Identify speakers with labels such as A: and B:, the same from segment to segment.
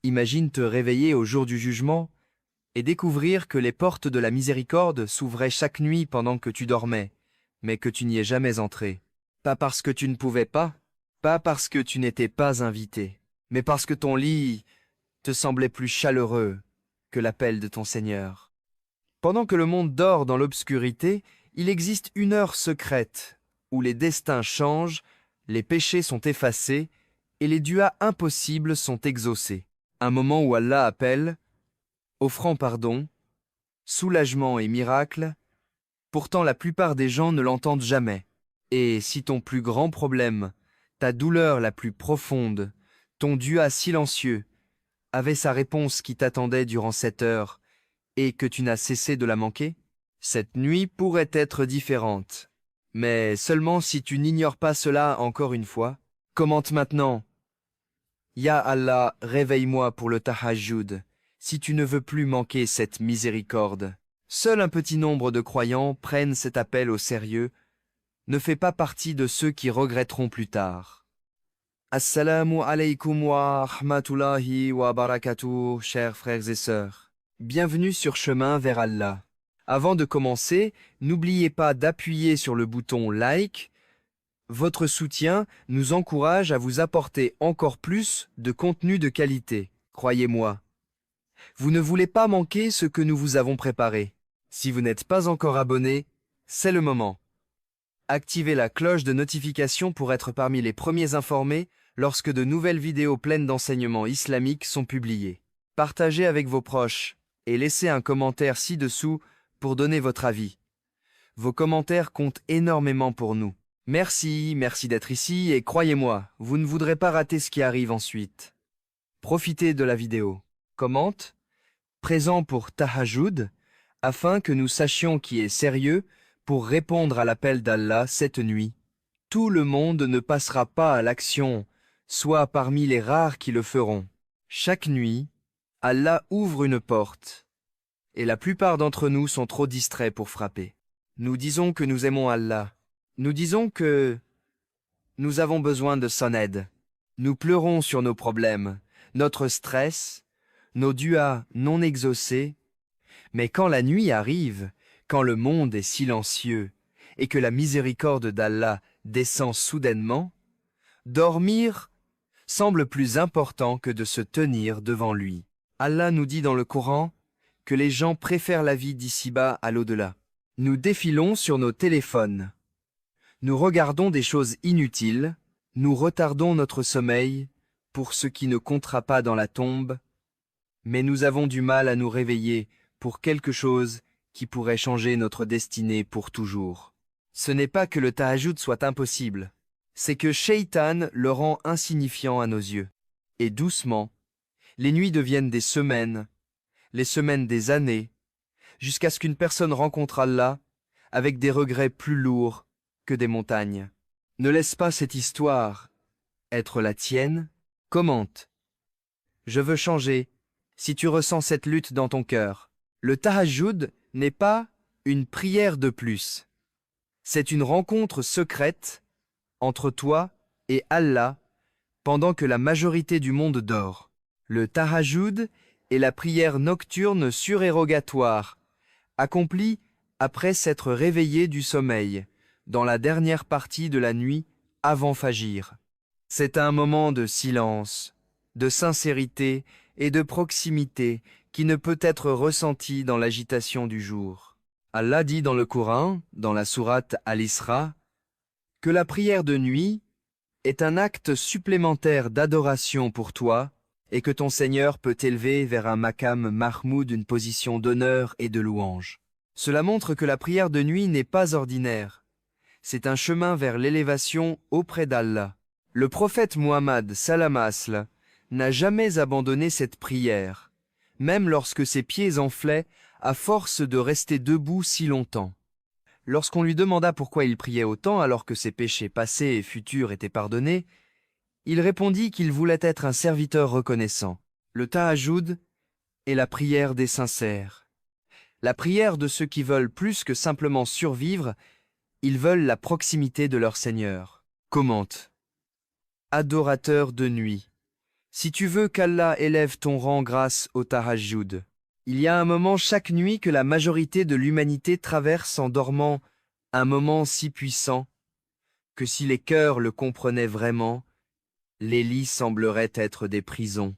A: Imagine te réveiller au jour du jugement et découvrir que les portes de la miséricorde s'ouvraient chaque nuit pendant que tu dormais, mais que tu n'y es jamais entré. Pas parce que tu ne pouvais pas, pas parce que tu n'étais pas invité, mais parce que ton lit te semblait plus chaleureux que l'appel de ton Seigneur. Pendant que le monde dort dans l'obscurité, il existe une heure secrète où les destins changent, les péchés sont effacés et les duas impossibles sont exaucés. Un moment où Allah appelle, offrant pardon, soulagement et miracle. Pourtant la plupart des gens ne l'entendent jamais. Et si ton plus grand problème, ta douleur la plus profonde, ton dua silencieux, avait sa réponse qui t'attendait durant cette heure, et que tu n'as cessé de la manquer, cette nuit pourrait être différente. Mais seulement si tu n'ignores pas cela encore une fois, commente maintenant. Ya Allah, réveille-moi pour le tahajjud, si tu ne veux plus manquer cette miséricorde. Seul un petit nombre de croyants prennent cet appel au sérieux, ne fais pas partie de ceux qui regretteront plus tard. Assalamu alaikum wa rahmatullahi wa barakatuh, chers frères et sœurs. Bienvenue sur Chemin vers Allah. Avant de commencer, n'oubliez pas d'appuyer sur le bouton like. Votre soutien nous encourage à vous apporter encore plus de contenu de qualité, croyez-moi. Vous ne voulez pas manquer ce que nous vous avons préparé. Si vous n'êtes pas encore abonné, c'est le moment. Activez la cloche de notification pour être parmi les premiers informés lorsque de nouvelles vidéos pleines d'enseignements islamiques sont publiées. Partagez avec vos proches et laissez un commentaire ci-dessous pour donner votre avis. Vos commentaires comptent énormément pour nous. Merci d'être ici et croyez-moi, vous ne voudrez pas rater ce qui arrive ensuite. Profitez de la vidéo. Commente, présent pour Tahajjud, afin que nous sachions qui est sérieux pour répondre à l'appel d'Allah cette nuit. Tout le monde ne passera pas à l'action, soit parmi les rares qui le feront. Chaque nuit, Allah ouvre une porte, et la plupart d'entre nous sont trop distraits pour frapper. Nous disons que nous aimons Allah. Nous disons que nous avons besoin de son aide. Nous pleurons sur nos problèmes, notre stress, nos duas non exaucés. Mais quand la nuit arrive, quand le monde est silencieux et que la miséricorde d'Allah descend soudainement, dormir semble plus important que de se tenir devant lui. Allah nous dit dans le Coran que les gens préfèrent la vie d'ici-bas à l'au-delà. Nous défilons sur nos téléphones. Nous regardons des choses inutiles, nous retardons notre sommeil pour ce qui ne comptera pas dans la tombe, mais nous avons du mal à nous réveiller pour quelque chose qui pourrait changer notre destinée pour toujours. Ce n'est pas que le tahajjud soit impossible, c'est que Shaitan le rend insignifiant à nos yeux. Et doucement, les nuits deviennent des semaines, les semaines des années, jusqu'à ce qu'une personne rencontre Allah avec des regrets plus lourds que des montagnes. Ne laisse pas cette histoire être la tienne. Commente. Je veux changer, si tu ressens cette lutte dans ton cœur. Le tahajjud n'est pas une prière de plus. C'est une rencontre secrète entre toi et Allah pendant que la majorité du monde dort. Le tahajjud est la prière nocturne surérogatoire, accomplie après s'être réveillé du sommeil, dans la dernière partie de la nuit avant Fajr. C'est un moment de silence, de sincérité et de proximité qui ne peut être ressenti dans l'agitation du jour. Allah dit dans le Coran, dans la sourate Al-Isra, que la prière de nuit est un acte supplémentaire d'adoration pour toi et que ton Seigneur peut t'élever vers un maqam mahmoud, une position d'honneur et de louange. Cela montre que la prière de nuit n'est pas ordinaire. C'est un chemin vers l'élévation auprès d'Allah. Le prophète Muhammad salam asl n'a jamais abandonné cette prière, même lorsque ses pieds enflaient à force de rester debout si longtemps. Lorsqu'on lui demanda pourquoi il priait autant alors que ses péchés passés et futurs étaient pardonnés, il répondit qu'il voulait être un serviteur reconnaissant. Le tahajjud est la prière des sincères. La prière de ceux qui veulent plus que simplement survivre, ils veulent la proximité de leur Seigneur. Commente. Adorateur de nuit, Si tu veux qu'Allah élève ton rang grâce au tahajjud, il y a un moment chaque nuit que la majorité de l'humanité traverse en dormant, un moment si puissant que si les cœurs le comprenaient vraiment, les lits sembleraient être des prisons.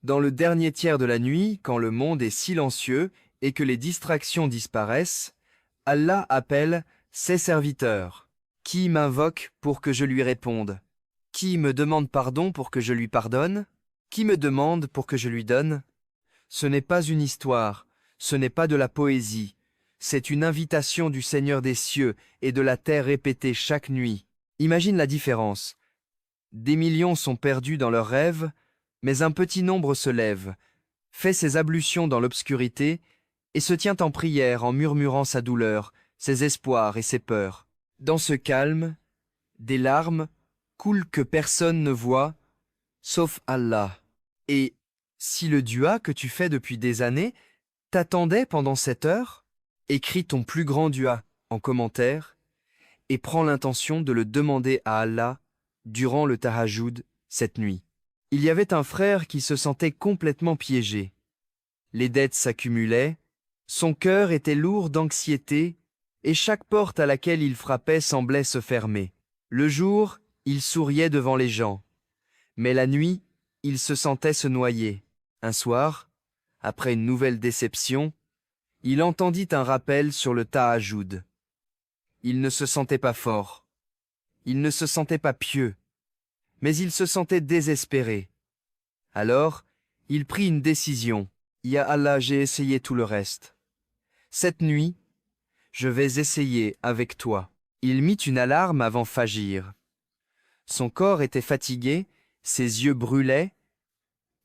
A: Dans le dernier tiers de la nuit, quand le monde est silencieux et que les distractions disparaissent, Allah appelle ses serviteurs. Qui m'invoque pour que je lui réponde? Qui me demande pardon pour que je lui pardonne? Qui me demande pour que je lui donne? Ce n'est pas une histoire, ce n'est pas de la poésie, c'est une invitation du Seigneur des cieux et de la terre répétée chaque nuit. Imagine la différence. Des millions sont perdus dans leurs rêves, mais un petit nombre se lève, fait ses ablutions dans l'obscurité et se tient en prière en murmurant sa douleur, ses espoirs et ses peurs. Dans ce calme, des larmes coulent que personne ne voit, sauf Allah. Et si le dua que tu fais depuis des années t'attendait pendant cette heure, écris ton plus grand dua en commentaire et prends l'intention de le demander à Allah durant le tahajjud cette nuit. Il y avait un frère qui se sentait complètement piégé. Les dettes s'accumulaient, son cœur était lourd d'anxiété et chaque porte à laquelle il frappait semblait se fermer. Le jour, il souriait devant les gens, mais la nuit, il se sentait se noyer. Un soir, après une nouvelle déception, il entendit un rappel sur le tahajjud. Il ne se sentait pas fort, il ne se sentait pas pieux, mais il se sentait désespéré. Alors, il prit une décision. Ya Allah, j'ai essayé tout le reste. Cette nuit, je vais essayer avec toi. Il mit une alarme avant Fajr. Son corps était fatigué, ses yeux brûlaient,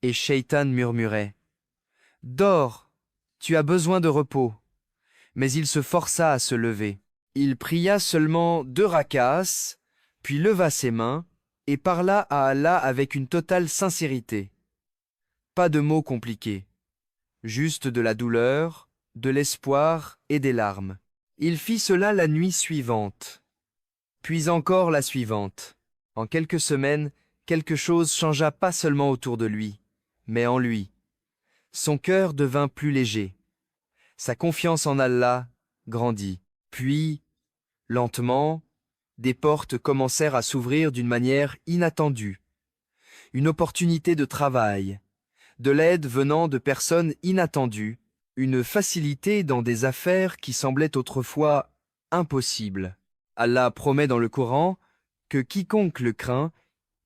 A: et Shaitan murmurait « Dors, tu as besoin de repos. » Mais il se força à se lever. Il pria seulement 2 rak'ahs, puis leva ses mains, et parla à Allah avec une totale sincérité. Pas de mots compliqués, juste de la douleur, de l'espoir et des larmes. Il fit cela la nuit suivante, puis encore la suivante. En quelques semaines, quelque chose changea pas seulement autour de lui, mais en lui. Son cœur devint plus léger. Sa confiance en Allah grandit. Puis, lentement, des portes commencèrent à s'ouvrir d'une manière inattendue. Une opportunité de travail, de l'aide venant de personnes inattendues, une facilité dans des affaires qui semblaient autrefois impossibles. Allah promet dans le Coran que quiconque le craint,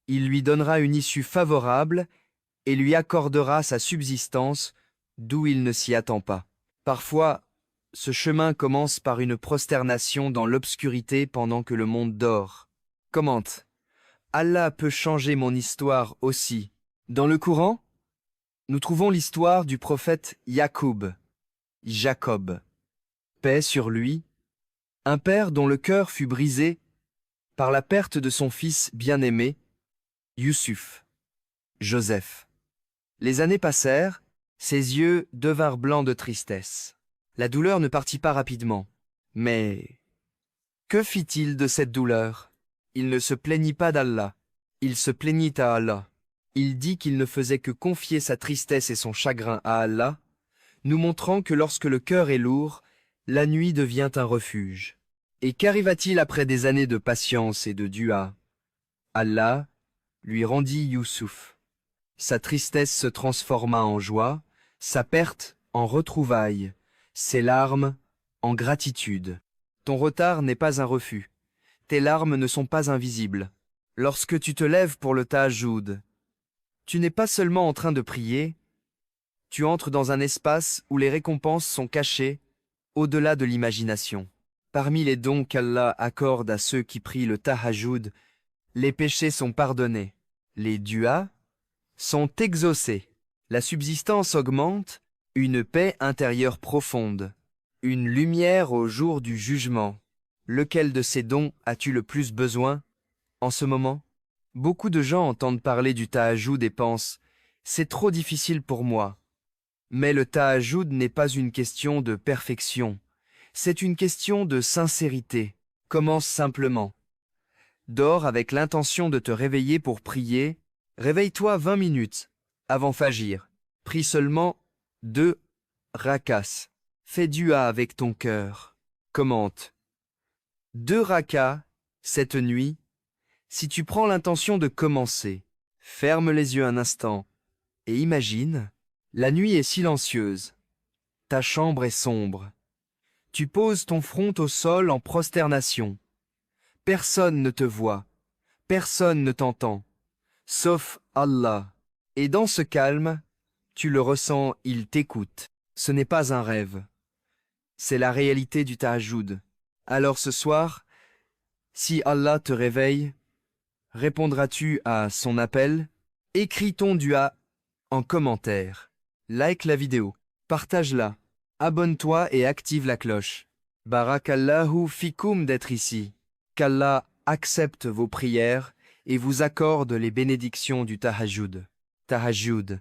A: il lui donnera une issue favorable et lui accordera sa subsistance d'où il ne s'y attend pas. Parfois, ce chemin commence par une prosternation dans l'obscurité pendant que le monde dort. Commente. Allah peut changer mon histoire aussi. Dans le Coran, nous trouvons l'histoire du prophète Jacob, paix sur lui, un père dont le cœur fut brisé par la perte de son fils bien-aimé, Joseph. Les années passèrent, ses yeux devinrent blancs de tristesse. La douleur ne partit pas rapidement. Mais que fit-il de cette douleur? Il ne se plaignit pas d'Allah, il se plaignit à Allah. Il dit qu'il ne faisait que confier sa tristesse et son chagrin à Allah, nous montrant que lorsque le cœur est lourd, la nuit devient un refuge. Et qu'arriva-t-il après des années de patience et de dua? Allah lui rendit Youssouf. Sa tristesse se transforma en joie, sa perte en retrouvailles, ses larmes en gratitude. Ton retard n'est pas un refus, tes larmes ne sont pas invisibles. Lorsque tu te lèves pour le tahajjud, tu n'es pas seulement en train de prier, tu entres dans un espace où les récompenses sont cachées au-delà de l'imagination. Parmi les dons qu'Allah accorde à ceux qui prient le tahajjud, les péchés sont pardonnés, les duas sont exaucés, la subsistance augmente, une paix intérieure profonde, une lumière au jour du jugement. Lequel de ces dons as-tu le plus besoin en ce moment? Beaucoup de gens entendent parler du tahajjud et pensent « c'est trop difficile pour moi ». Mais le tahajjud n'est pas une question de perfection, c'est une question de sincérité. Commence simplement. Dors avec l'intention de te réveiller pour prier, Réveille-toi 20 minutes avant Fajr. Prie seulement 2 rakas. Fais dua avec ton cœur. Commente. 2 rakas, cette nuit, si tu prends l'intention de commencer, ferme les yeux un instant et imagine, la nuit est silencieuse, ta chambre est sombre. Tu poses ton front au sol en prosternation. Personne ne te voit, personne ne t'entend, sauf Allah. Et dans ce calme, tu le ressens, il t'écoute. Ce n'est pas un rêve. C'est la réalité du tahajjud. Alors ce soir, si Allah te réveille, répondras-tu à son appel? Écris ton dua en commentaire. Like la vidéo, partage-la, abonne-toi et active la cloche. Barakallahu fikoum d'être ici. Qu'Allah accepte vos prières et vous accorde les bénédictions du tahajjud. Tahajjud.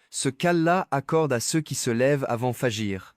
A: Ce qu'Allah accorde à ceux qui se lèvent avant Fajr.